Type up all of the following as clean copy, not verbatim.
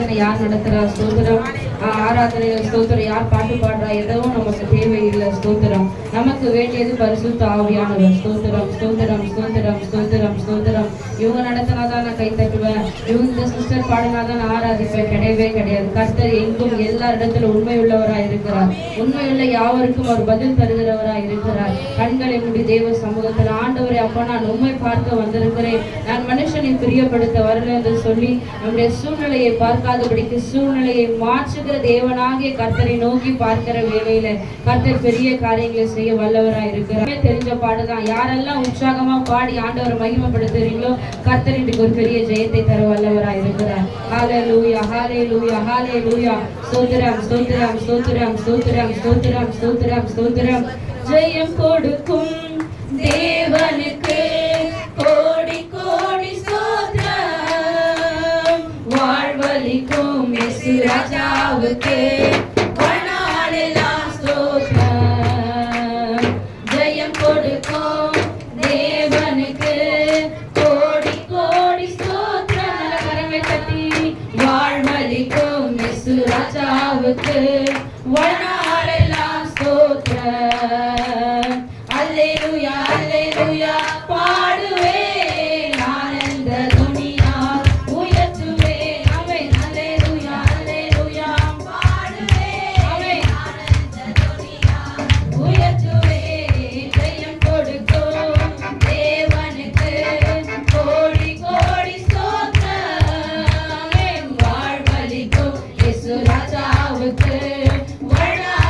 ஆராதனை யார் நடத்துறா? ஸ்தோத்திரம். ஆராதனையில ஸ்தோத்திரம் யார் பாட்டு பாடுறா? எதுவும் நமக்கு தேவையில்லை. ஸ்தோத்திரம். நமக்கு வேண்டியது பரிசுத்த ஆவியானவர். ஸ்தோத்திரம் ஸ்தோத்திரம் ஸ்தோத்திரம் ஸ்தோத்திரம் ஸ்தோத்திரம். இவங்க நடத்தினாதான் நான் கை தட்டுவேன், இவங்க இந்த சிஸ்டர் பாடினாதான் நான் ஆராதிப்பேன். கிடையவே கிடையாது. கர்த்தர் எங்கும் எல்லா இடத்துல உண்மை உள்ளவராய் இருக்கிறார். உண்மையுள்ள யாவருக்கும் அவர் பதில் தருகிறவராய் இருக்கிறார். கண்களை மூடி தேவ சமூகத்தில் ஆண்டவரை, அப்பா நான் உண்மை பார்க்க வந்திருக்கிறேன், நான் மனுஷனை பிரியப்படுத்த வரல என்று சொல்லி நம்முடைய சூழ்நிலையை பார்க்காதபடிக்கு சூழ்நிலையை மாற்றுகிற தேவனாகிய கர்த்தரை நோக்கி பார்க்கிற வேளையில கர்த்தர் பெரிய காரியங்களை செய்ய வல்லவராய் இருக்கிறார். தெரிஞ்ச பாடுதான். யாரெல்லாம் உற்சாகமா பாடி ஆண்டவரை மகிமைப்படுத்துறீங்களோ கர்த்தர் இன்றைக்கு ஒரு பெரிய ஜெயத்தை தர வல்லவராய் இருக்கிறார். ஹல்லேலூயா ஹல்லேலூயா ஹல்லேலூயா. ஸ்தோத்திரம் ஸ்தோத்திரம் ஸ்தோத்திரம் ஸ்தோத்திரம் ஸ்தோத்திரம் ஸ்தோத்திரம் ஸ்தோத்திரம். ஜெயம் கொடுக்கும் தேவனுக்கு கோடி கோடி ஸ்தோத்திரம். வாழ்வளிக்கும் இயேசு ராஜாவுக்கு வாழ்நாளெல்லாம் ஸ்தோத்திரம். ஜெயம் கொடுக்கும் தேவனுக்கு கோடி கோடி ஸ்தோத்திரம். நல்ல கரங்களை தட்டி வாழ்வளிக்கும் இயேசு ராஜாவுக்கு வாழ்நாளெல்லாம் ஸ்தோத்திரம். அல்லேலூயா அல்லேலூயா. பாடுவேன் ஆனந்த துணியால் உயர்த்துவேன். ஆமென். அல்லேலூயா அல்லேலூயா. பாடுவேன் ஆமென் ஆனந்த துணியால் உயர்த்துவேன். ஜெயம் கொடுக்கும் தேவனுக்கு கோடி கோடி ஸ்தோத்திரம். வாழ்வளிக்கும் இயேசு ராஜாவுக்கு வாழ்நாள்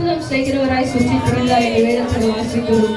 அற்புதம் செய்கிறவராய் சுற்றி திரிந்தார் என்று வேதத்தில் வாசிக்கிறோம்.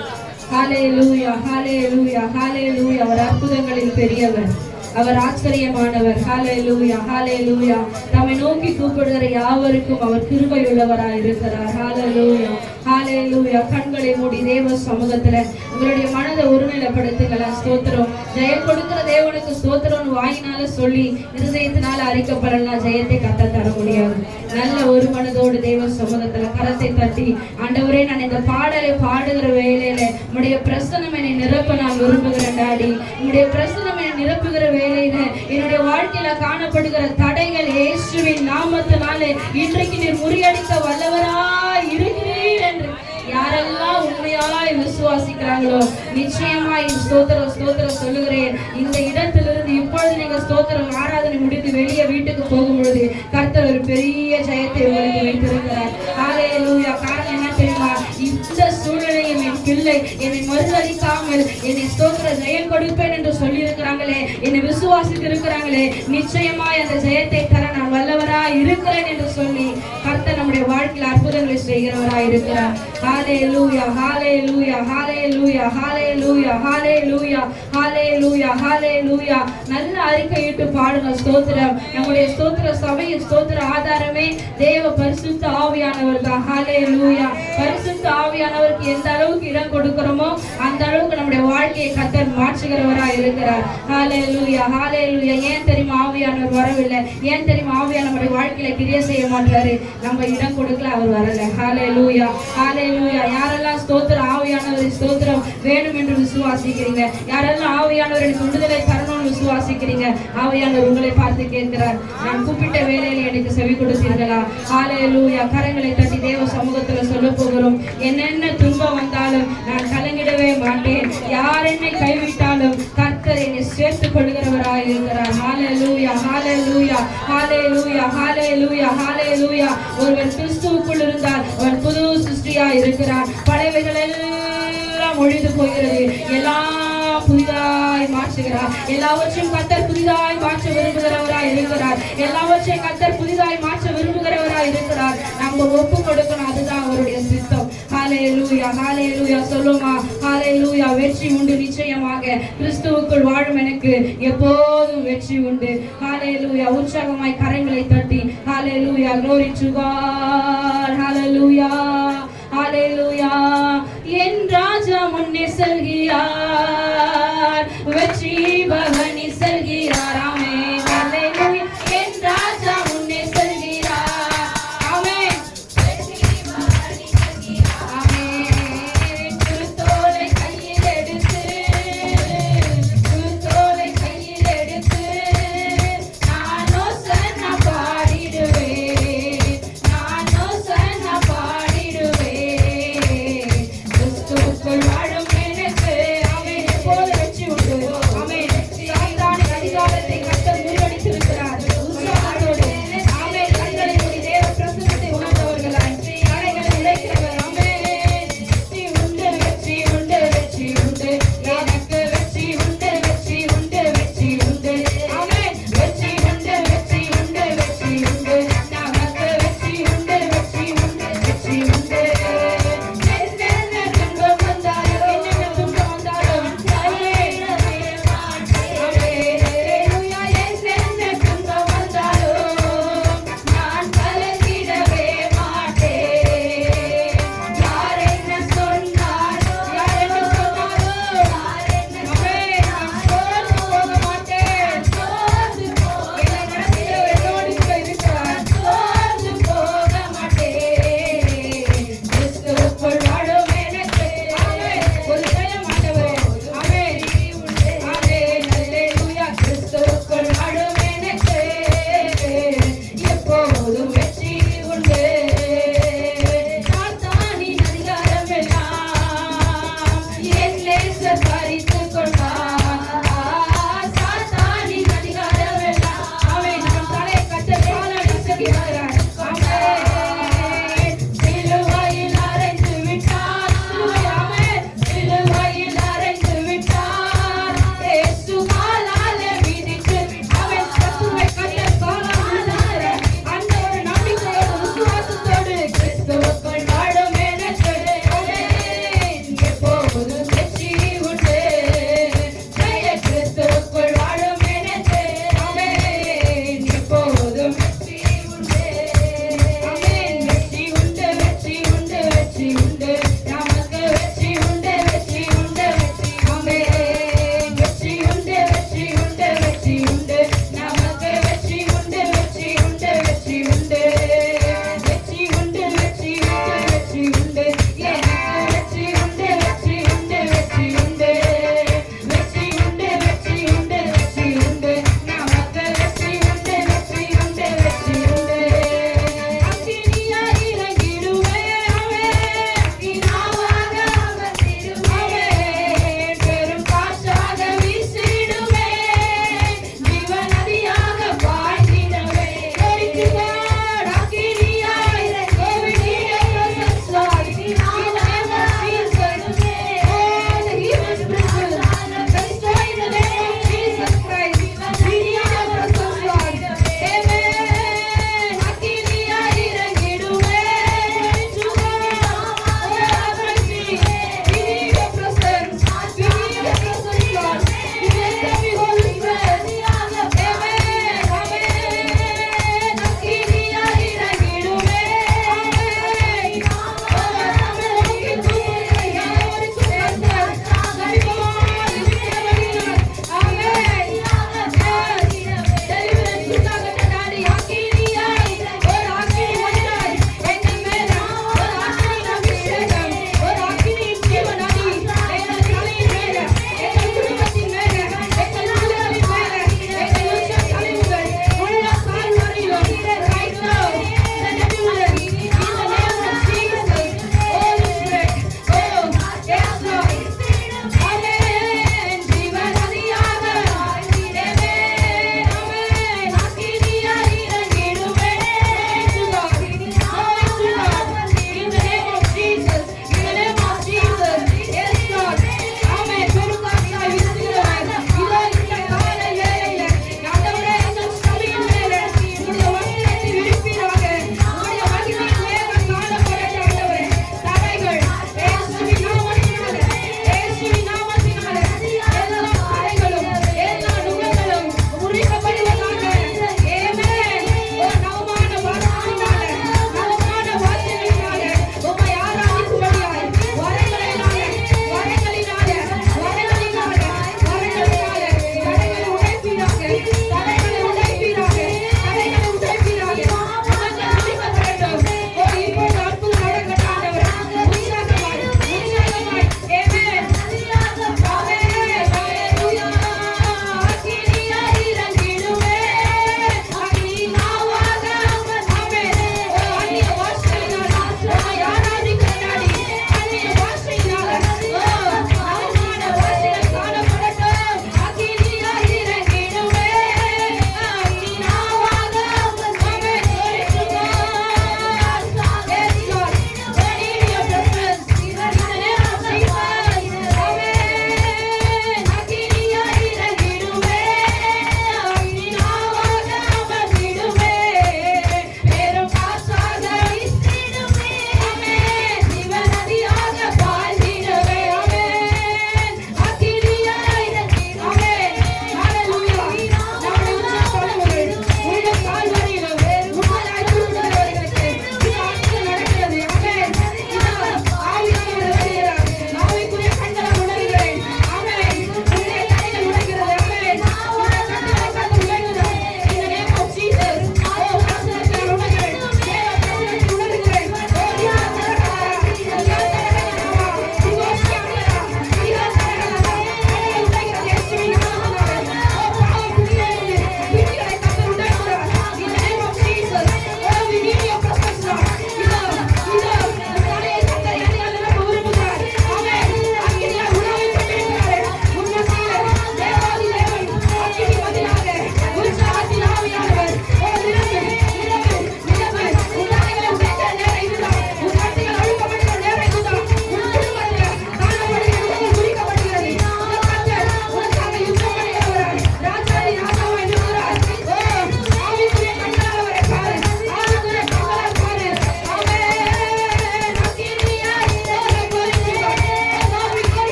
ஹல்லேலூயா, ஹல்லேலூயா, ஹல்லேலூயா. அவர் அற்புதங்களில் பெரியவர், அவர் ஆச்சரியமானவர். ஹல்லேலூயா, ஹல்லேலூயா. தம்மை நோக்கி கூப்பிடுகிற யாவருக்கும் அவர் கிருபை உள்ளவராய் இருக்கிறார். ஹல்லேலூயா, ஹல்லேலூயா. கண்களை மூடி தேவ சமூகத்துல உங்களுடைய மனதை ஒருநிலைப்படுத்துங்களா. ஸ்தோத்திரம். ஜெயம் கொடுக்கிற தேவனுக்கு ஸ்தோத்திரம் வாயினால சொல்லி இருதயத்தினால அறிக்கப்படலாம், ஜெயத்தை கத்த தர முடியாது. நல்ல ஒரு மனதோடு தேவ சமூகத்துல கரத்தை தட்டி, ஆண்டவரே நான் இந்த பாடலை பாடுகிற வேலையில உங்களுடைய பிரசன்னம் என்னை நிரப்ப நான் விரும்புகிறேன் டாடி. உங்களுடைய பிரசன்னம் என்னை நிரப்புகிற வேலையில என்னுடைய வாழ்க்கையில காணப்படுகிற தடைகள் இயேசுவின் நாமத்தினாலே இன்றைக்கு நீர் முறியடிக்க வல்லவராய் இருக்கிறீர் என்று யாரெல்லாம் உண்மையாய் விசுவாசிக்கிறாங்களோ நிச்சயமாய் ஸ்தோத்திரம் ஸ்தோத்திரம் சொல்லுகிறேன். இந்த இடத்திலிருந்து இப்பொழுது நீங்க ஸ்தோத்திரம் ஆராதனை முடித்து வெளியே வீட்டுக்கு போகும் பொழுது கர்த்தர் ஒரு பெரிய ஜெயத்தை உங்களுக்கு வைத்திருக்கிறார். ஹல்லேலூயா. காரணம் என்ன தெரியுமா? இந்த சூழ்நிலையும் என் பிள்ளை என்னை மறுதளிக்காமல் என்னை ஸ்தோத்திர ஜெயம் கொடுப்பேன் என்று சொல்லி இருக்கிறாங்களே, என்னை விசுவாசித்து இருக்கிறாங்களே, நிச்சயமாய் அந்த ஜெயத்தை தர நான் வல்லவராய் இருக்கிறேன் என்று சொல்லி கர்த்தர் நம்முடைய வாழ்க்கையில் அற்புதங்களை செய்கிறவராய் இருக்கிறார். ஹல்லேலூயா, ஹல்லேலூயா, ஹல்லேலூயா, ஹல்லேலூயா, ஹல்லேலூயா, ஹல்லேலூயா, ஹல்லேலூயா. நல்ல அறிக்கையிட்டு பாடுங்க ஸ்தோத்திரம். நம்முடைய ஸ்தோத்திர சபையின் ஸ்தோத்திர ஆதாரமே தேவ பரிசுத்த ஆவியானவர் தான். ஹல்லேலூயா. பரிசுத்த ஆவியானவருக்கு எந்த அளவுக்கு இடம் கொடுக்கிறோமோ அந்த அளவுக்கு நம்முடைய வாழ்க்கையை கர்த்தர் மாற்றுகிறவராய் இருக்கிறார். ஹல்லேலூயா, ஹல்லேலூயா. ஏன் தெரியுமா ஆவியானவர் வரவில்லை? ஏன் தெரியுமா ஆவியானவர் நம்முடைய வாழ்க்கையில கிரியை செய்ய மாட்டாரு? நம்ம இடம் கொடுக்கல, அவர் வரல. ஹல்லேலூயா, ஹல்லேலூயா. யாரெல்லாம் ஸ்தோத்திர ஆவியானவர் ஸ்தோத்திரம் வேணும் என்று விசுவாசிக்கிறீங்க? யாரெல்லாம் ஆவியானவர் எனக்கு விடுதலை தரணும்னு விசுவாசிக்கிறீங்க? ஆவியானவர் உங்களை பார்த்து கேட்கிறார், நான் கூப்பிட்ட வேலையில எனக்கு செவி கொடுத்தீர்களா? ஹல்லேலூயா. கரங்களை தட்டி தேவ சமூகத்துல சொல்ல போகிறோம். என்னென்ன துன்பம் வந்தாலும் நான் கலங்கிடவே மாட்டேன். யார் என்னை கைவிட்டாலும் கர்த்தர் என்னை சேர்த்துக் கொள்கிறவராய் இருக்கிறார். ஹல்லேலூயா, ஹல்லேலூயா, ஹல்லேலூயா, ஹல்லேலூயா, ஹல்லேலூயா. ஒருவர் கிறிஸ்துவுக்குள் இருந்தால் அவன் புது சிருஷ்டியா இருக்கிறார். பழையவைகள் எல்லாம் ஒழிந்து போகிறது, எல்லாம் புதிதாய் மாற்றுகிறார். எல்லாவற்றையும் கர்த்தர் புதிதாய் மாற்ற விரும்புகிறவராய் இருக்கிறார். எல்லாவற்றையும் கர்த்தர் புதிதாய் மாற்ற விரும்புகிறவராய் இருக்கிறார். நம்ம ஒப்பு கொடுக்கணும், அதுதான் அவருடைய சித்தம். ஹல்லேலூயா, ஹல்லேலூயா. சொல்லுமா ஹல்லேலூயா. வெற்றி உண்டு நிச்சயமாக. கிறிஸ்துவுக்குள் வாழும் எனக்கு எப்போதும் வெற்றி உண்டு. ஹல்லேலூயா. உற்சாகமாய் கரங்களை தட்டி ஹல்லேலூயா. glory to God. ஹல்லேலூயா, ஹல்லேலூயா. என் ராஜா முன்னே செல்கிறார், வெற்றி பவனி செல்கிறார். ஆமென். ஹல்லேலூயா. என் ராஜா முன்னே செல்கிறார். ஆமென். வெற்றி பவனி செல்கிறார். ஆமென். குருத்தோலை கையில் எடுத்து, குருத்தோலை கையில் எடுத்து நான் ஓசன்னா பாடிடுவேன், நான்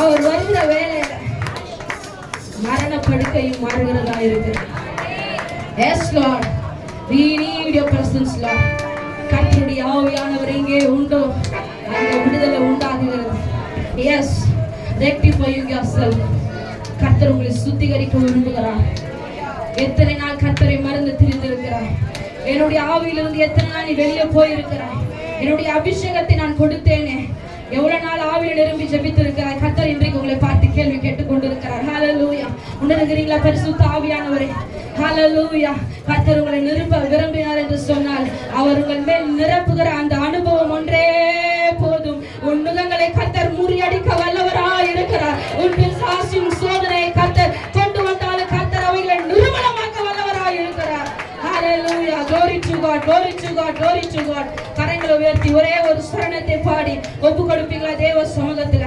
அவர் வருகிற வேலையில மரண படுக்கையும் மாறுகிறதா இருக்கு. Yes Lord, we need your presence Lord. கர்த்தருடைய ஆவியானவர் எங்கே உண்டோ அங்கே விடுதலை உண்டாகுகிறது. Yes, rectify yourself. கர்த்தர் உங்களை சுத்திகரிக்க விரும்புகிறார். எத்தனை நாள் கர்த்தரை மறந்து திரிந்திருக்கிறார். என்னுடைய ஆவியிலிருந்து எத்தனை நாள் நீ வெளியே போயிருக்கிறாய். என்னுடைய அபிஷேகத்தை நான் கொடுத்தேனே, எவ்வளவு நாள் ஆவியில் நிரம்பி ஜெபித்திருக்கிறாய். கர்த்தர் இன்றைக்கு உங்களை பார்த்து கேள்வி கேட்டுக் கொண்டிருக்கிறார். ஹல்லேலூயா. உணர்கிறீங்களா பரிசுத்த ஆவியானவரே? ஹல்லேலூயா. கர்த்தர் உங்களை நிரப்ப விரும்பினார் என்று சொன்னால் அவர் உங்கள் மேல் நிரப்புகிற அந்த அனுபவம் ஒன்றே போதும். உன் நுகங்களை கர்த்தர் முறியடிக்க வல்லவராய் இருக்கிறார். உன் பிசாசின் சோதனையை கர்த்தர் கொண்டு வந்தாலும் கர்த்தர் அவைகளை நிர்மூலமாக்க வல்லவராய் இருக்கிறார். ஹல்லேலூயா. glory to God, glory to God, glory to God. கரங்களை உயர்த்தி ஒரே ஒரு சரணத்தை பாடி ஒப்பு கொடுப்பீங்களா தேவ சமூகத்துல?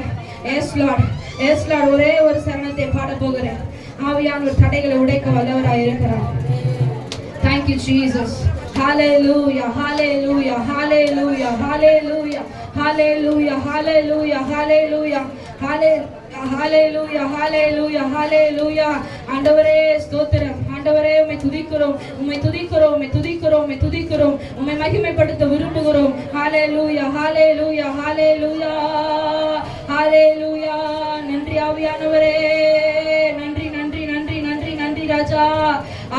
Yes Lord, yes Lord. ஒரே ஒரு சரணத்தை பாட போகிறேன். ஆவியானவர் தடைகளை உடைக்க வல்லவராய் இருக்கிறார். Thank you Jesus. Hallelujah, hallelujah, hallelujah, hallelujah, hallelujah, hallelujah, hallelujah, hallelujah, hallelujah, hallelujah. ஆண்டவரே ஸ்தோத்திரம். ஆண்டவரே உம்மை துதிக்கிறோம், உம்மை துதிக்கிறோம், உம்மை துதிக்கிறோம், உம்மை துதிக்கிறோம், உம்மை மகிமைப்படுத்த விரும்புகிறோம். ஹalleluya, hallelujah, hallelujah, hallelujah. நன்றி ஆவியானவரே, நன்றி நன்றி நன்றி நன்றி நன்றி ராஜா.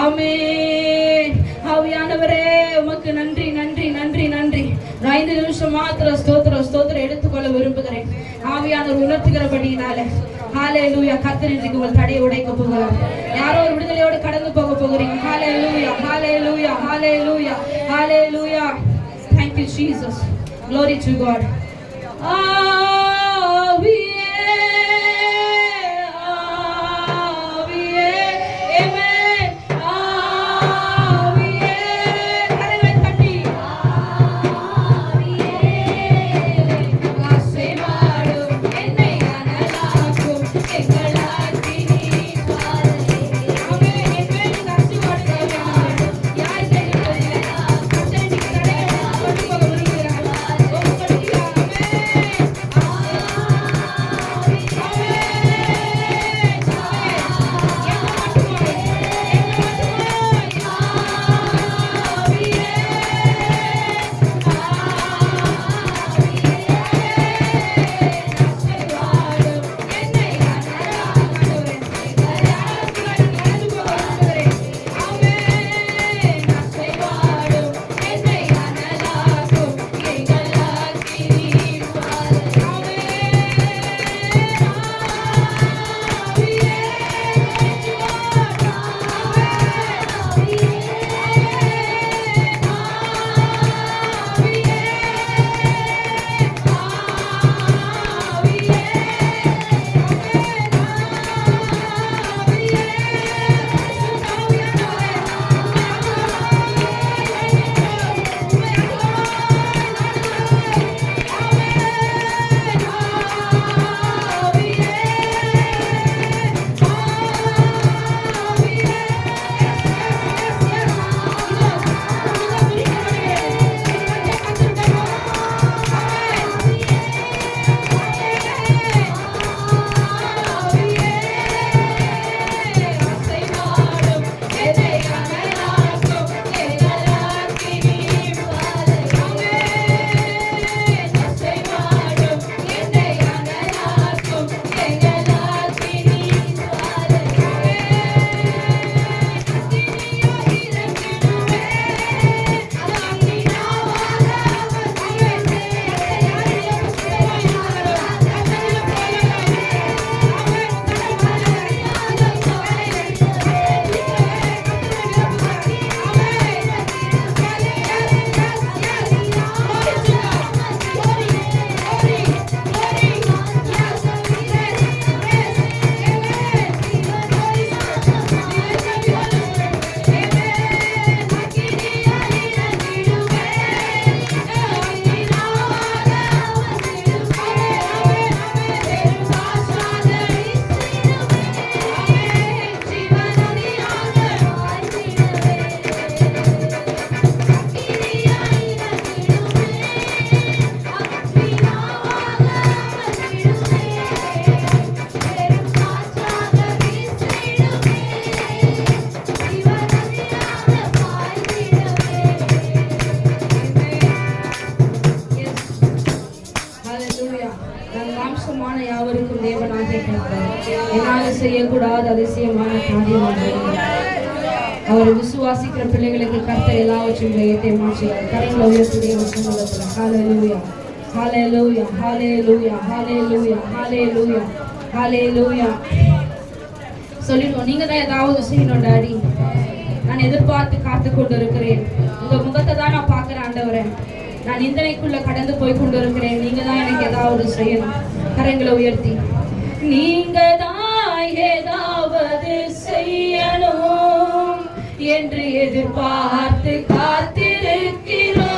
ஆமென். ஆவியானவரே உமக்கு நன்றி நன்றி நன்றி நன்றி. 5 நிமிஷம் மாத்திரம் ஸ்தோத்திரம் ஸ்தோத்திரம் எடுத்துக்கொள்ள விரும்புகிறேன். ஆவியானவர் உணர்த்துகிறபடியினால ஹalleluya. கர்த்தர் இன்றைக்கு உங்கள் தடையை உடைக்க போகிறார். யாரோ ஒரு விடுதலையோடு கடந்து போக போகிறீங்க. ஹalleluya, hallelujah, hallelujah, hallelujah. Thank you Jesus. Glory to God. என்னால் செய்யக்கூடாத அதிசயமான காரியம். அவரை விசுவாசிக்கிற பிள்ளைகளுக்கு கர்த்தர் எல்லாவற்றையும் ஏற்ற மாற்றுகிறார். கரங்களை உயர்த்துடைய சமூகத்தில் ஹல்லேலூயா, ஹல்லேலூயா, ஹல்லேலூயா, ஹல்லேலூயா, ஹல்லேலூயா, ஹல்லேலூயா சொல்லிடுவோம். நீங்க தான் ஏதாவது செய்யணும் டாடி. நான் எதிர்பார்த்து காத்து கொண்டு இருக்கிறேன். உங்க முகத்தை தான் நான் பார்க்கிறேன் ஆண்டவரே. நான் நிந்தனைக்குள்ள கடந்து போய் கொண்டு இருக்கிறேன். நீங்க தான் எனக்கு ஏதாவது செய்யணும். கரங்களை உயர்த்தி நீங்க தான் ஏதாவது செய்யணும் என்று எதிர்பார்த்து காத்திருக்கிறோம்.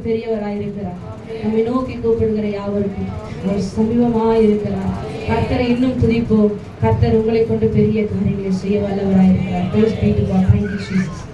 பெரியவராயிருக்கிறார். நம்மை நோக்கி கூப்பிடுகிற யாவருக்கும் அவர் சமீபமாயிருக்கிறார். கர்த்தரை இன்னும் துதிப்போம். கர்த்தர் உங்களை கொண்டு பெரிய காரியங்களை செய்ய வல்லவராயிருக்கிறார். Praise be to God. Thank you, Jesus.